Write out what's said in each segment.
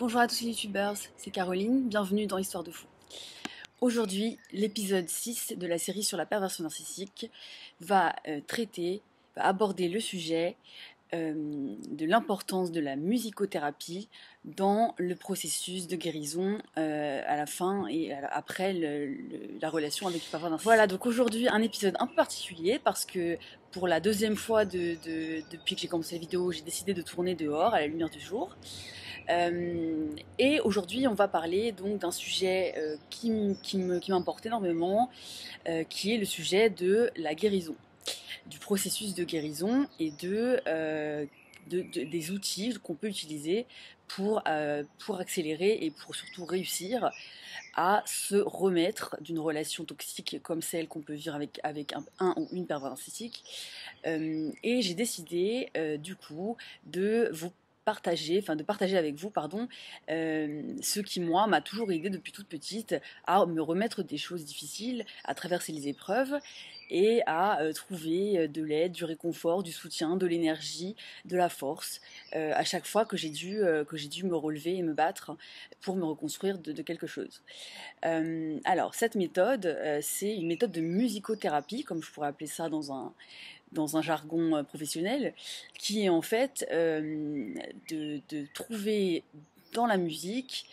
Bonjour à tous les youtubeurs, c'est Caroline, bienvenue dans Histoire de Fou. Aujourd'hui, l'épisode 6 de la série sur la perversion narcissique va aborder le sujet de l'importance de la musicothérapie dans le processus de guérison à la fin et après la relation avec le pervers narcissique. Voilà, donc aujourd'hui un épisode un peu particulier parce que pour la deuxième fois depuis que j'ai commencé la vidéo, j'ai décidé de tourner dehors à la lumière du jour. Et aujourd'hui, on va parler donc d'un sujet qui m'importe énormément, qui est le sujet de la guérison, du processus de guérison et des outils qu'on peut utiliser pour accélérer et pour surtout réussir à se remettre d'une relation toxique comme celle qu'on peut vivre avec un ou une pervers narcissique. Et j'ai décidé du coup de partager avec vous, ce qui moi m'a toujours aidé depuis toute petite à me remettre des choses difficiles, à traverser les épreuves et à trouver de l'aide, du réconfort, du soutien, de l'énergie, de la force à chaque fois que j'ai dû me relever et me battre pour me reconstruire de quelque chose. Alors cette méthode, c'est une méthode de musicothérapie, comme je pourrais appeler ça dans un jargon professionnel, qui est en fait de trouver dans la musique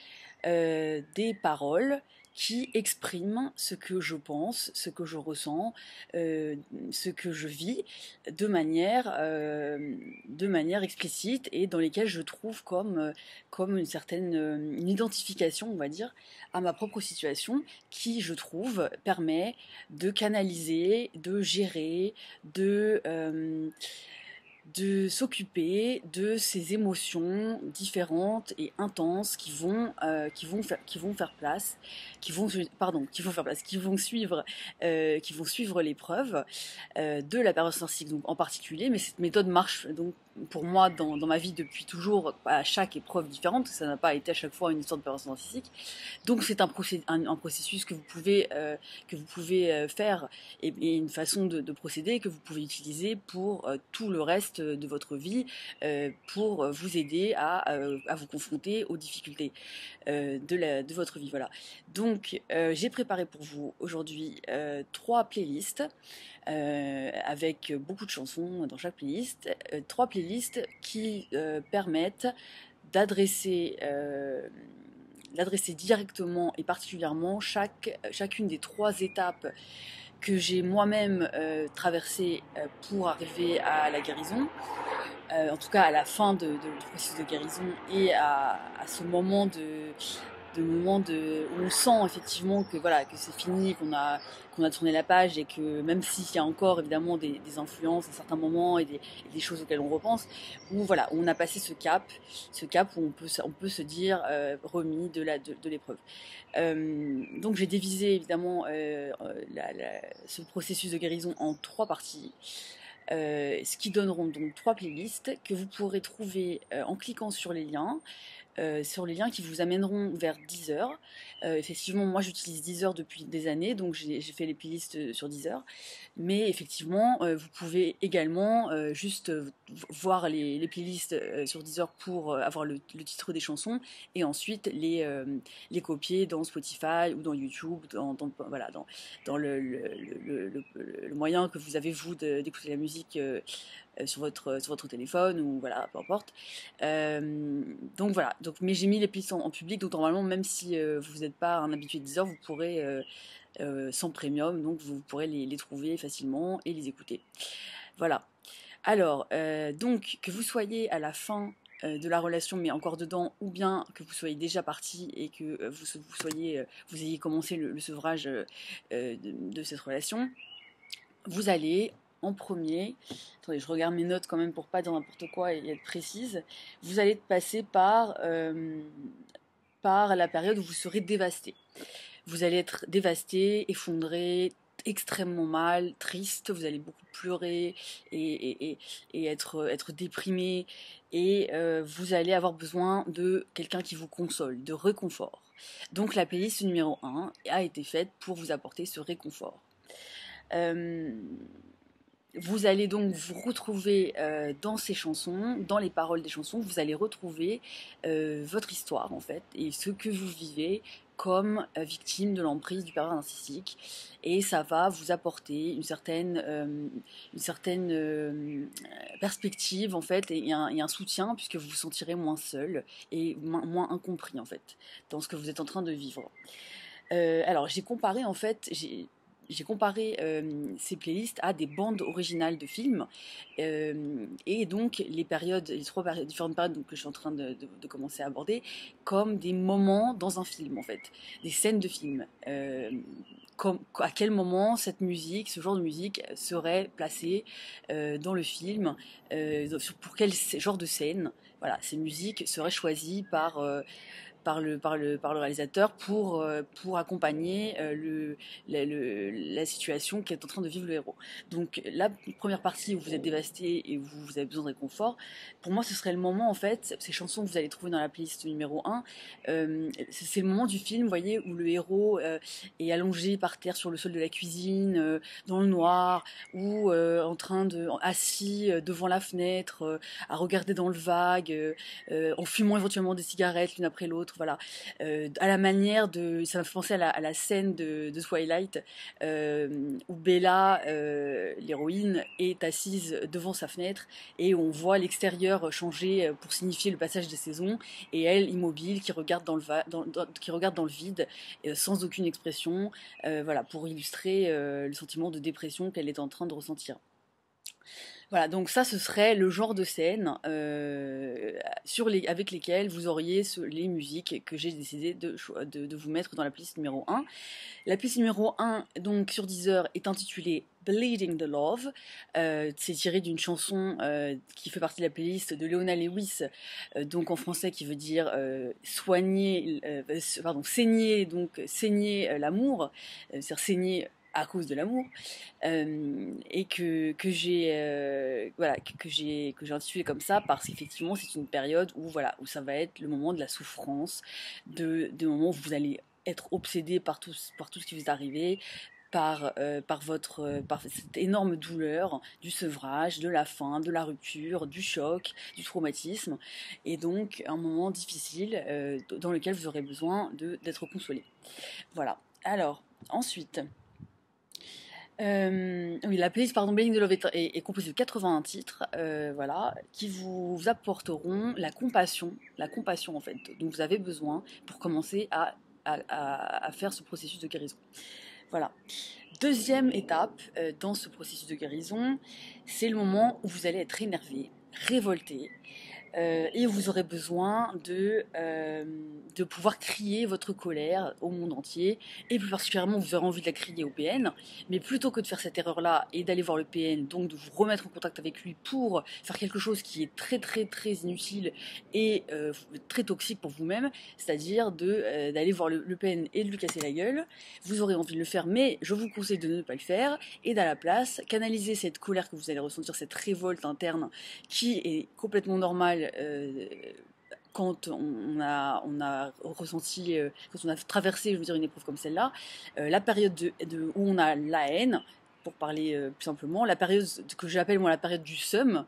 des paroles qui expriment ce que je pense, ce que je ressens, ce que je vis de manière explicite et dans lesquelles je trouve comme une certaine une identification, on va dire, à ma propre situation qui, je trouve, permet de canaliser, de gérer, de s'occuper de ces émotions différentes et intenses qui vont faire place, qui vont suivre l'épreuve de la perversion narcissique donc en particulier. Mais cette méthode marche donc pour moi dans ma vie depuis toujours à chaque épreuve différente. Ça n'a pas été à chaque fois une histoire de perversion narcissique. Donc c'est un processus que vous pouvez faire et une façon de procéder que vous pouvez utiliser pour tout le reste de votre vie, pour vous aider à vous confronter aux difficultés de votre vie. Voilà. Donc j'ai préparé pour vous aujourd'hui 3 playlists avec beaucoup de chansons dans chaque playlist, 3 playlists qui permettent d'adresser directement et particulièrement chacune des 3 étapes que j'ai moi-même traversées pour arriver à la guérison, en tout cas à la fin du processus de guérison et à ce moment où on sent effectivement que voilà, que c'est fini, qu'on a tourné la page et que même s'il y a encore évidemment des influences à certains moments et des choses auxquelles on repense, où voilà, on a passé ce cap où on peut se dire remis de l'épreuve. Donc j'ai divisé évidemment ce processus de guérison en 3 parties. Ce qui donneront donc 3 playlists que vous pourrez trouver en cliquant sur les liens qui vous amèneront vers Deezer. Effectivement, moi j'utilise Deezer depuis des années, donc j'ai fait les playlists sur Deezer. Mais effectivement, vous pouvez également juste voir les playlists sur Deezer pour avoir le titre des chansons et ensuite les copier dans Spotify ou dans YouTube, voilà, dans le moyen que vous avez vous d'écouter la musique sur votre téléphone ou voilà, peu importe. Donc voilà, mais j'ai mis les playlists en public, donc normalement même si vous n'êtes pas un habitué de Deezer, vous pourrez sans premium, donc vous pourrez les trouver facilement et les écouter. Voilà. Alors, donc que vous soyez à la fin de la relation mais encore dedans, ou bien que vous soyez déjà parti et que vous ayez commencé le sevrage de cette relation, vous allez en premier, attendez, je regarde mes notes quand même pour pas dire n'importe quoi et être précise, vous allez passer par la période où vous serez dévasté. Vous allez être dévasté, effondré, extrêmement mal, triste, vous allez beaucoup pleurer et être déprimé et vous allez avoir besoin de quelqu'un qui vous console, de réconfort. Donc la playlist numéro 1 a été faite pour vous apporter ce réconfort. Vous allez donc vous retrouver dans ces chansons, dans les paroles des chansons, vous allez retrouver votre histoire en fait et ce que vous vivez comme victime de l'emprise du pervers narcissique et ça va vous apporter une certaine perspective en fait et un soutien puisque vous vous sentirez moins seul et moins incompris en fait dans ce que vous êtes en train de vivre. Alors j'ai comparé en fait, j'ai comparé ces playlists à des bandes originales de films et donc les différentes périodes que je suis en train de commencer à aborder comme des moments dans un film en fait, des scènes de film. À quel moment cette musique, ce genre de musique serait placée dans le film, pour quel genre de scène, voilà, ces musiques seraient choisies par le réalisateur pour accompagner la situation qu'est en train de vivre le héros. Donc la première partie où vous êtes dévasté et où vous avez besoin de réconfort, pour moi ce serait le moment en fait, ces chansons que vous allez trouver dans la playlist numéro 1, c'est le moment du film, vous voyez, où le héros est allongé par terre sur le sol de la cuisine, dans le noir, ou assis devant la fenêtre, à regarder dans le vague, en fumant éventuellement des cigarettes l'une après l'autre, voilà. À la manière de, ça m'a fait penser à la scène de Twilight où Bella, l'héroïne, est assise devant sa fenêtre et on voit l'extérieur changer pour signifier le passage des saisons et elle immobile qui regarde qui regarde dans le vide sans aucune expression, voilà, pour illustrer le sentiment de dépression qu'elle est en train de ressentir. Voilà, donc ça, ce serait le genre de scène avec lesquelles vous auriez les musiques que j'ai décidé de vous mettre dans la playlist numéro 1. La playlist numéro 1, donc sur Deezer, est intitulée Bleeding the Love. C'est tiré d'une chanson qui fait partie de la playlist de Leona Lewis, donc en français qui veut dire saigner, donc saigner l'amour, c'est-à-dire saigner à cause de l'amour, et que j'ai voilà que j'ai intitulé comme ça parce qu'effectivement c'est une période où voilà où ça va être le moment de la souffrance, de moments où vous allez être obsédé par tout ce qui vous est arrivé, par cette énorme douleur du sevrage, de la faim, de la rupture, du choc, du traumatisme, et donc un moment difficile dans lequel vous aurez besoin d'être consolé. Voilà. Alors ensuite. Oui, la playlist pardon, Bleeding the Love est composée de 81 titres, voilà, qui vous apporteront la compassion en fait, dont vous avez besoin pour commencer à faire ce processus de guérison. Voilà. Deuxième étape dans ce processus de guérison, c'est le moment où vous allez être énervé, révolté, et vous aurez besoin de pouvoir crier votre colère au monde entier, et plus particulièrement vous aurez envie de la crier au PN, mais plutôt que de faire cette erreur-là et d'aller voir le PN, donc de vous remettre en contact avec lui pour faire quelque chose qui est très très très inutile et très toxique pour vous-même, c'est-à-dire d'aller voir le PN et de lui casser la gueule, vous aurez envie de le faire, mais je vous conseille de ne pas le faire, et à la place, canaliser cette colère que vous allez ressentir, cette révolte interne qui est complètement normale quand on a ressenti, quand on a traversé, je veux dire, une épreuve comme celle-là, la période où on a la haine, pour parler plus simplement, la période que j'appelle moi la période du seum,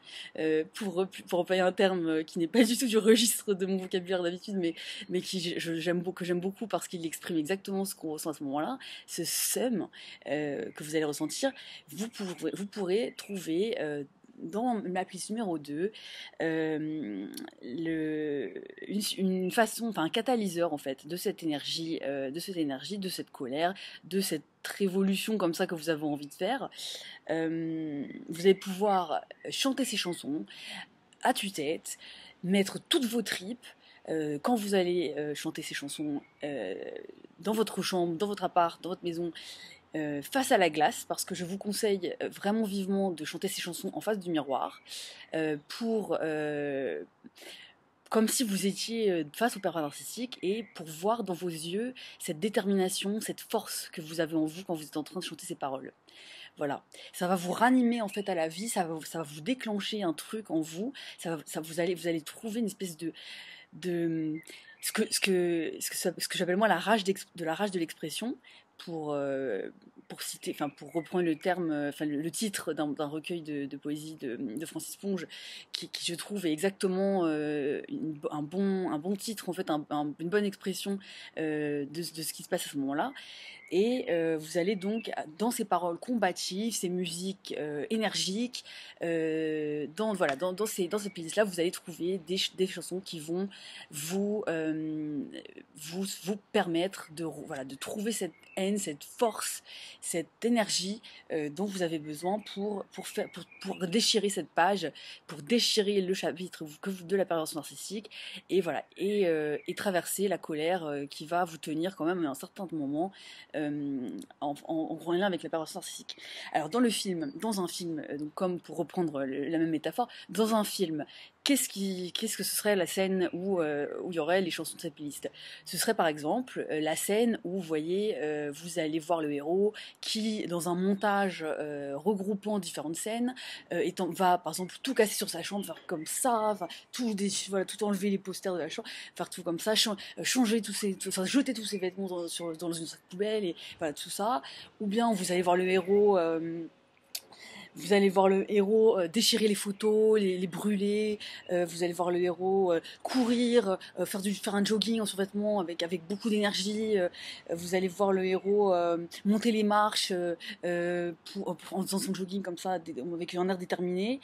pour employer un terme qui n'est pas du tout du registre de mon vocabulaire d'habitude, mais que j'aime beaucoup parce qu'il exprime exactement ce qu'on ressent à ce moment-là, ce seum que vous allez ressentir, vous pourrez trouver dans ma playlist numéro 2, une façon, enfin un catalyseur en fait de cette énergie, de cette colère, de cette révolution comme ça que vous avez envie de faire. Vous allez pouvoir chanter ces chansons à tue-tête, mettre toutes vos tripes. Quand vous allez chanter ces chansons dans votre chambre, dans votre appart, dans votre maison, face à la glace, parce que je vous conseille vraiment vivement de chanter ces chansons en face du miroir, comme si vous étiez face au pervers narcissique et pour voir dans vos yeux cette détermination, cette force que vous avez en vous quand vous êtes en train de chanter ces paroles. Voilà, ça va vous ranimer en fait à la vie, ça va vous déclencher un truc en vous, vous allez trouver une espèce de ce que j'appelle moi la rage de l'expression, pour reprendre le terme, le titre d'un recueil de poésie de Francis Ponge, qui je trouve est exactement un bon titre, en fait, une bonne expression de ce qui se passe à ce moment-là. Et vous allez donc, dans ces paroles combatives, ces musiques énergiques, dans ces playlists-là, vous allez trouver des chansons qui vont vous permettre de trouver cette haine, cette force, cette énergie dont vous avez besoin pour déchirer cette page, pour déchirer le chapitre de la perversion narcissique, et voilà, et traverser la colère qui va vous tenir quand même à un certain moment en lien avec la perversion narcissique. Alors dans un film, donc comme pour reprendre la même métaphore, dans un film, qu'est-ce que ce serait la scène où il y aurait les chansons de cette playlist? Ce serait par exemple la scène où vous voyez, vous allez voir le héros qui, dans un montage regroupant différentes scènes, va par exemple tout casser sur sa chambre, faire comme ça, tout enlever les posters de la chambre, faire tout comme ça, changer jeter tous ses vêtements dans une sac poubelle, et voilà tout ça. Ou bien vous allez voir le héros. Déchirer les photos, les brûler. Vous allez voir le héros courir, faire un jogging en survêtement avec beaucoup d'énergie. Vous allez voir le héros monter les marches en faisant son jogging comme ça, avec un air déterminé.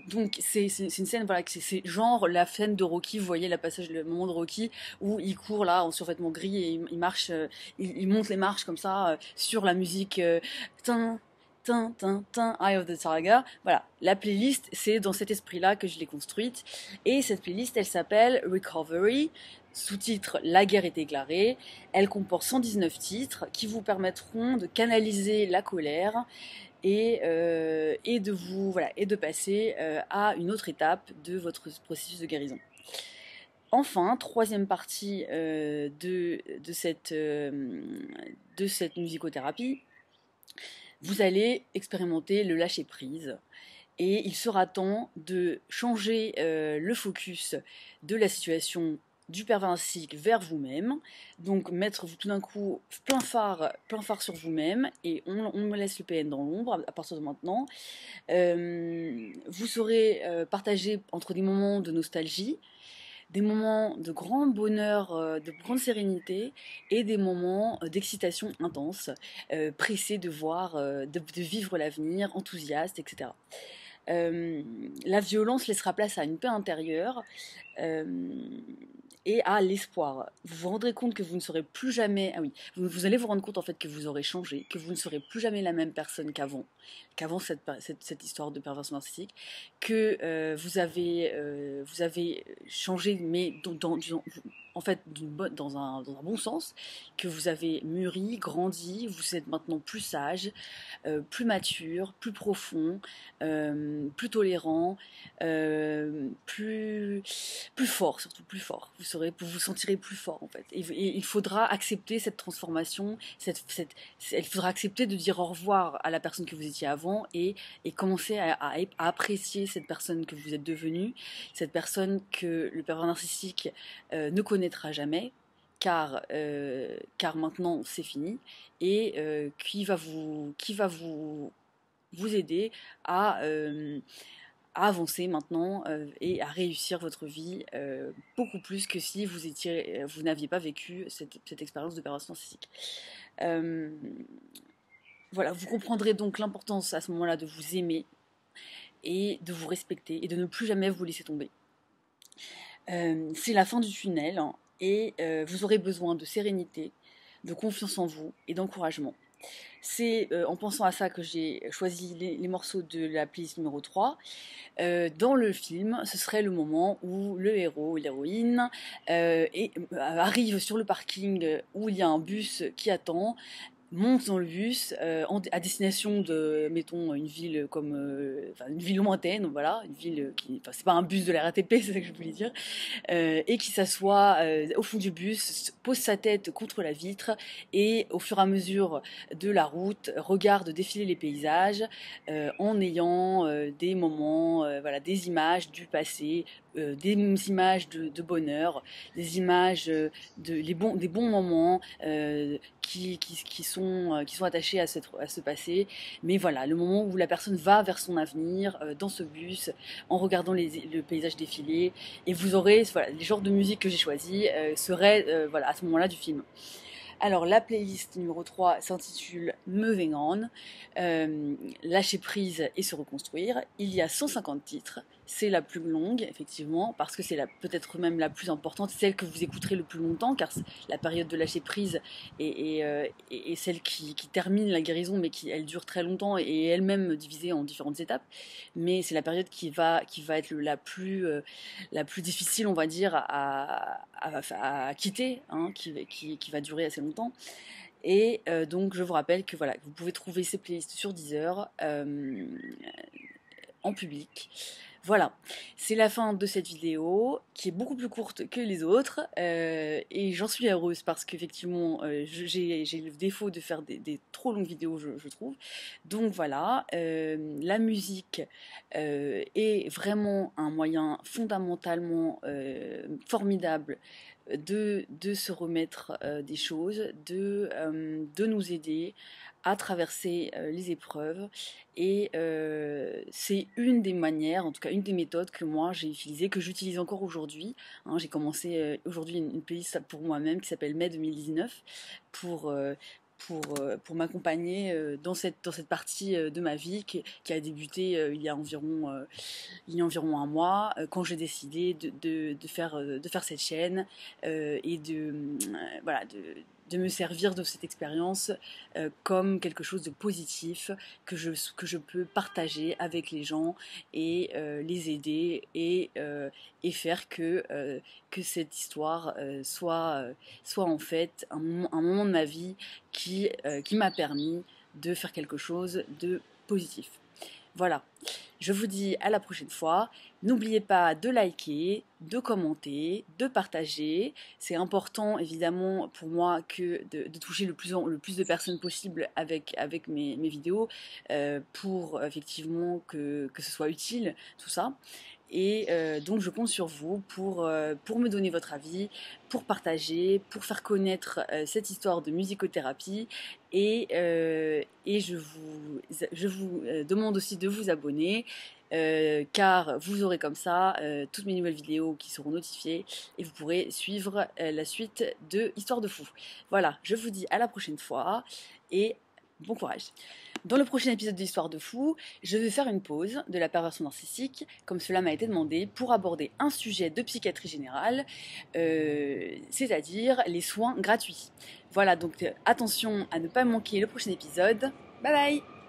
Donc c'est une scène, voilà, c'est genre la scène de Rocky. Vous voyez le moment de Rocky où il court là en survêtement gris et il marche, il monte les marches comme ça sur la musique. Eye of the Tiger. Voilà, la playlist, c'est dans cet esprit-là que je l'ai construite. Et cette playlist, elle s'appelle Recovery, sous-titre La guerre est déclarée. Elle comporte 119 titres qui vous permettront de canaliser la colère et de passer à une autre étape de votre processus de guérison. Enfin, troisième partie de cette musicothérapie, vous allez expérimenter le lâcher-prise, et il sera temps de changer le focus de la situation du pervers narcissique vers vous-même, donc mettre tout d'un coup plein phare sur vous-même, et on me laisse le PN dans l'ombre à partir de maintenant. Vous saurez partager entre des moments de nostalgie, des moments de grand bonheur, de grande sérénité, et des moments d'excitation intense, pressé de vivre l'avenir, enthousiaste, etc. La violence laissera place à une paix intérieure et à l'espoir. Vous vous rendrez compte que vous ne serez plus jamais... Ah oui, vous allez vous rendre compte en fait que vous aurez changé, que vous ne serez plus jamais la même personne qu'avant cette histoire de perversion narcissique, que vous avez changé, mais en fait dans un bon sens, que vous avez mûri, grandi, vous êtes maintenant plus sage, plus mature, plus profond, plus tolérant, plus fort, surtout plus fort. Vous vous sentirez plus fort en fait. Et il faudra accepter cette transformation, il faudra accepter de dire au revoir à la personne que vous étiez avant, et commencer à apprécier cette personne que vous êtes devenue, cette personne que le pervers narcissique ne connaîtra jamais, car maintenant c'est fini, et qui va vous aider à avancer maintenant et à réussir votre vie beaucoup plus que si vous n'aviez pas vécu cette expérience de perversion narcissique. Voilà, vous comprendrez donc l'importance à ce moment-là de vous aimer et de vous respecter et de ne plus jamais vous laisser tomber. C'est la fin du tunnel, hein, et vous aurez besoin de sérénité, de confiance en vous et d'encouragement. C'est en pensant à ça que j'ai choisi les morceaux de la playlist numéro 3. Dans le film, ce serait le moment où le héros ou l'héroïne arrive sur le parking où il y a un bus qui attend, monte dans le bus à destination de, mettons, une ville comme, une ville lointaine, voilà, une ville qui, enfin, c'est pas un bus de la RATP, c'est ça que je voulais dire, et qui s'assoit au fond du bus, pose sa tête contre la vitre et au fur et à mesure de la route regarde défiler les paysages en ayant des moments, voilà, des images du passé, des images de bonheur, des images des bons moments qui sont attachés à ce passé. Mais voilà, le moment où la personne va vers son avenir dans ce bus en regardant le paysage défiler, et vous aurez voilà, les genres de musique que j'ai choisi seraient voilà, à ce moment-là du film. Alors, la playlist numéro 3 s'intitule Moving On, lâcher prise et se reconstruire. Il y a 150 titres, c'est la plus longue, effectivement, parce que c'est peut-être même la plus importante, celle que vous écouterez le plus longtemps, car la période de lâcher prise est celle qui termine la guérison, mais elle dure très longtemps et elle-même divisée en différentes étapes. Mais c'est la période qui va être la plus difficile, on va dire, à quitter, hein, qui va durer assez longtemps. Et donc je vous rappelle que voilà, vous pouvez trouver ces playlists sur Deezer en public. Voilà, c'est la fin de cette vidéo qui est beaucoup plus courte que les autres et j'en suis heureuse parce qu'effectivement j'ai le défaut de faire des trop longues vidéos je trouve. Donc voilà, la musique est vraiment un moyen fondamentalement formidable de se remettre des choses, de nous aider à traverser les épreuves. Et c'est une des manières, en tout cas une des méthodes que moi j'ai utilisées, que j'utilise encore aujourd'hui. Hein, j'ai commencé aujourd'hui une playlist pour moi-même qui s'appelle Mai 2019 pour, pour m'accompagner dans cette partie de ma vie qui a débuté il y a environ un mois, quand j'ai décidé de faire cette chaîne et voilà, de me servir de cette expérience comme quelque chose de positif que je peux partager avec les gens et les aider et faire que cette histoire soit en fait un moment de ma vie qui m'a permis de faire quelque chose de positif. Voilà, je vous dis à la prochaine fois. N'oubliez pas de liker, de commenter, de partager. C'est important évidemment pour moi que de toucher le plus de personnes possible avec mes vidéos pour effectivement que ce soit utile, tout ça. Et donc je compte sur vous pour me donner votre avis, pour partager, pour faire connaître cette histoire de musicothérapie. Et je vous demande aussi de vous abonner. Car vous aurez comme ça toutes mes nouvelles vidéos qui seront notifiées et vous pourrez suivre la suite de Histoire de Fou. Voilà, je vous dis à la prochaine fois et bon courage. Dans le prochain épisode de l'Histoire de Fou, je vais faire une pause de la perversion narcissique, comme cela m'a été demandé, pour aborder un sujet de psychiatrie générale, c'est-à-dire les soins gratuits. Voilà, donc attention à ne pas manquer le prochain épisode. Bye bye!